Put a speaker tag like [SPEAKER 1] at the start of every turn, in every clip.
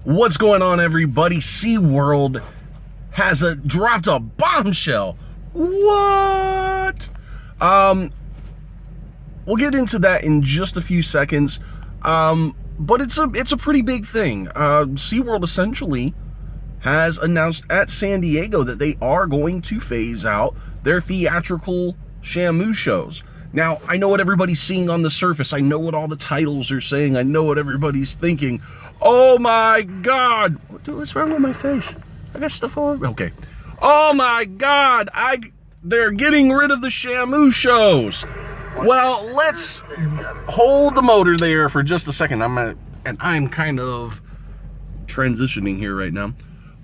[SPEAKER 1] What's going on, everybody? SeaWorld has dropped a bombshell. What? We'll get into that in just a few seconds. But it's a pretty big thing. SeaWorld essentially has announced at San Diego that they are going to phase out their theatrical Shamu shows. Now, I know what everybody's seeing on the surface. I know what all the titles are saying. I know what everybody's thinking. Oh my God! What's wrong with my face? I got stuff all over. Okay. Oh my God! They're getting rid of the Shamu shows. Well, let's hold the motor there for just a second. I'm kind of transitioning here right now.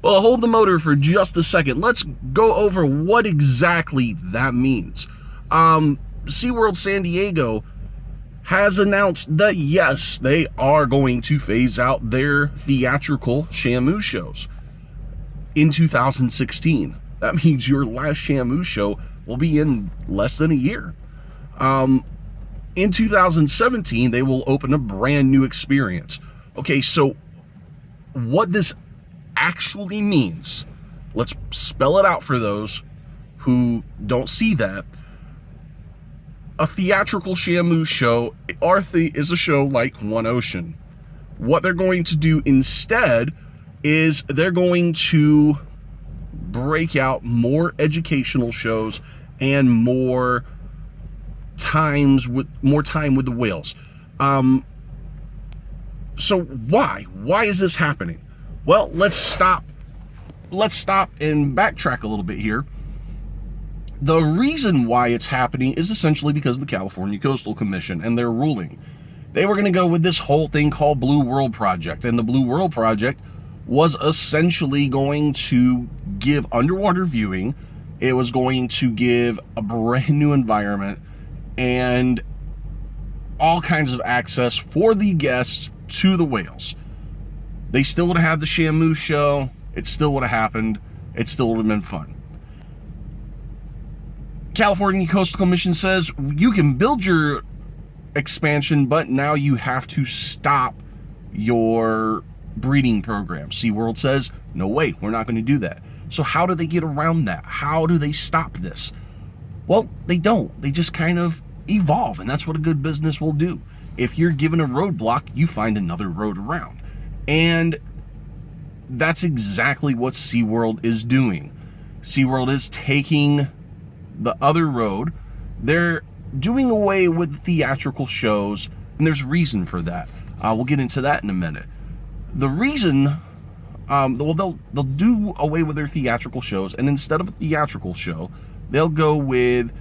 [SPEAKER 1] Well, hold the motor for just a second. Let's go over what exactly that means. SeaWorld San Diego has announced that yes, they are going to phase out their theatrical Shamu shows in 2016. That means your last Shamu show will be in less than a year. In 2017, they will open a brand new experience. Okay, so what this actually means, let's spell it out for those who don't see that. A theatrical Shamu show is a show like One Ocean. What they're going to do instead is they're going to break out more educational shows and more time with the whales. So why is this happening? Well, let's stop and backtrack a little bit here. The reason why it's happening is essentially because of the California Coastal Commission and their ruling. They were going to go with this whole thing called Blue World Project, and the Blue World Project was essentially going to give underwater viewing. It was going to give a brand new environment and all kinds of access for the guests to the whales. They still would have had the Shamu show. It still would have happened. It still would have been fun. California Coastal Commission says you can build your expansion, but now you have to stop your breeding program. SeaWorld says, no way, we're not going to do that. So how do they get around that? How do they stop this? Well, they don't. They just kind of evolve, and that's what a good business will do. If you're given a roadblock, you find another road around. And that's exactly what SeaWorld is doing. SeaWorld is taking the other road. They're doing away with theatrical shows, and there's reason for that. We'll get into that in a minute. The reason, they'll do away with their theatrical shows, and instead of a theatrical show, they'll go with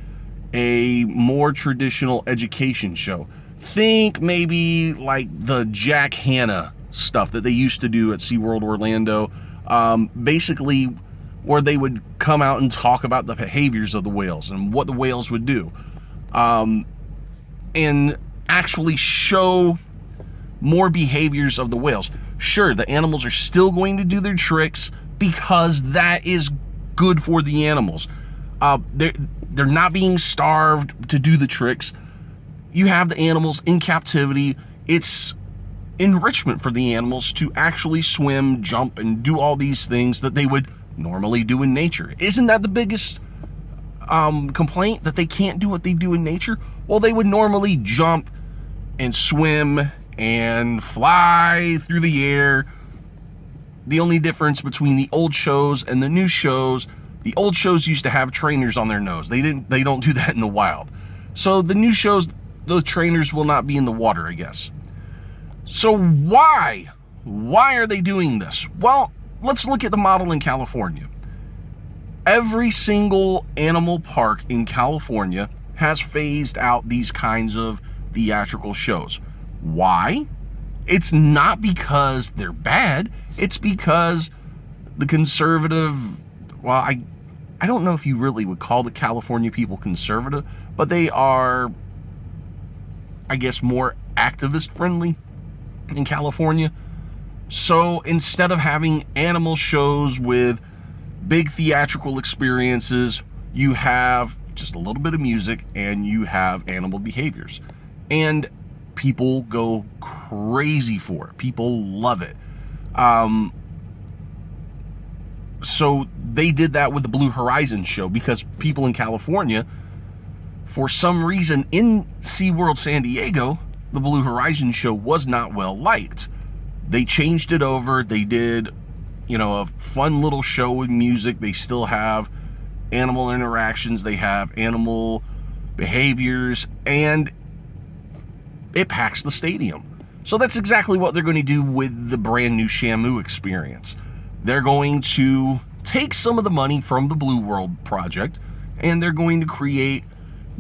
[SPEAKER 1] a more traditional education show. Think maybe like the Jack Hanna stuff that they used to do at SeaWorld Orlando. Basically, where they would come out and talk about the behaviors of the whales and what the whales would do. And actually show more behaviors of the whales. Sure, the animals are still going to do their tricks because that is good for the animals. They're not being starved to do the tricks. You have the animals in captivity. It's enrichment for the animals to actually swim, jump, and do all these things that they would normally do in nature. Isn't that the biggest complaint, that they can't do what they do in nature? Well, they would normally jump and swim and fly through the air. The only difference between the old shows and the new shows, the old shows used to have trainers on their nose. They don't do that in the wild. So the new shows, the trainers will not be in the water, I guess. So why are they doing this? Well, let's look at the model in California. Every single animal park in California has phased out these kinds of theatrical shows. Why? It's not because they're bad. It's because the conservative, well, I don't know if you really would call the California people conservative, but they are, I guess, more activist friendly in California. So instead of having animal shows with big theatrical experiences, you have just a little bit of music and you have animal behaviors. And people go crazy for it. People love it. So they did that with the Blue Horizon show because people in California, for some reason in SeaWorld San Diego, the Blue Horizon show was not well liked. They changed it over. They did, a fun little show with music. They still have animal interactions. They have animal behaviors, and it packs the stadium. So that's exactly what they're going to do with the brand new Shamu experience. They're going to take some of the money from the Blue World project, and they're going to create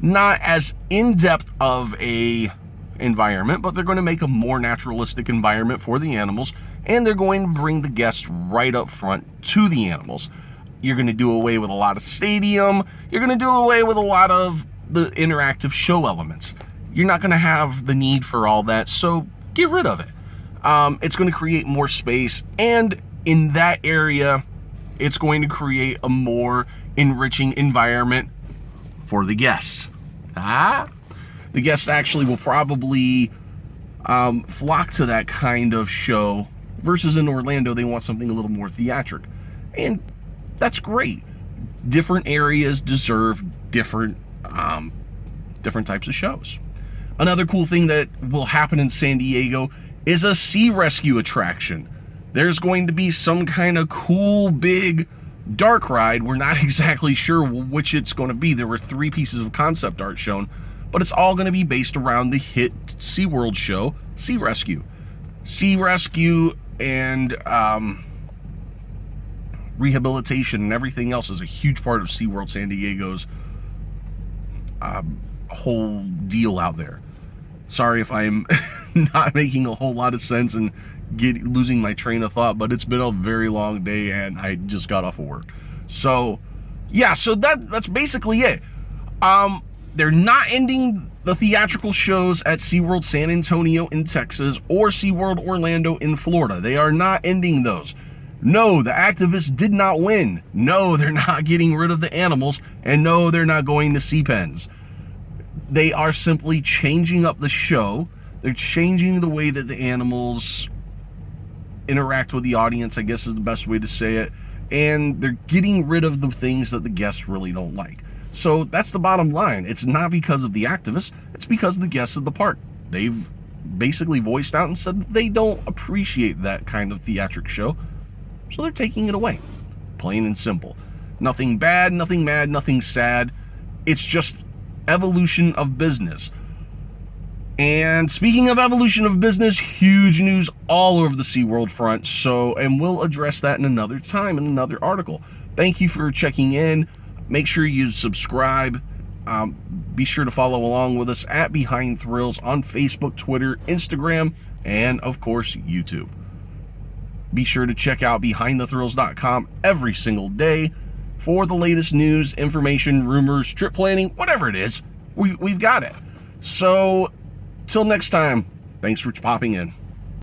[SPEAKER 1] not as in-depth of a environment, but they're going to make a more naturalistic environment for the animals, and they're going to bring the guests right up front to the animals. You're going to do away with a lot of stadium. You're going to do away with a lot of the interactive show elements. You're not going to have the need for all that, so get rid of it. It's going to create more space, and in that area, it's going to create a more enriching environment for the guests. The guests actually will probably flock to that kind of show, versus in Orlando, they want something a little more theatric. And that's great. Different areas deserve different types of shows. Another cool thing that will happen in San Diego is a sea rescue attraction. There's going to be some kind of cool big dark ride. We're not exactly sure which it's going to be. There were 3 pieces of concept art shown, but it's all going to be based around the hit SeaWorld show, Sea Rescue. Sea Rescue and rehabilitation and everything else is a huge part of SeaWorld San Diego's whole deal out there. Sorry if I'm not making a whole lot of sense and losing my train of thought, but it's been a very long day and I just got off of work. So yeah, so that's basically it. They're not ending the theatrical shows at SeaWorld San Antonio in Texas or SeaWorld Orlando in Florida. They are not ending those. No, the activists did not win. No, they're not getting rid of the animals. And no, they're not going to sea pens. They are simply changing up the show. They're changing the way that the animals interact with the audience, I guess is the best way to say it. And they're getting rid of the things that the guests really don't like. So that's the bottom line. It's not because of the activists. It's because of the guests of the park. They've basically voiced out and said that they don't appreciate that kind of theatric show. So they're taking it away. Plain and simple. Nothing bad, nothing mad, nothing sad. It's just evolution of business. And speaking of evolution of business, huge news all over the SeaWorld front. And we'll address that in another time, in another article. Thank you for checking in. Make sure you subscribe. Be sure to follow along with us at Behind Thrills on Facebook, Twitter, Instagram, and of course, YouTube. Be sure to check out BehindTheThrills.com every single day for the latest news, information, rumors, trip planning, whatever it is. We've got it. So, till next time, thanks for popping in.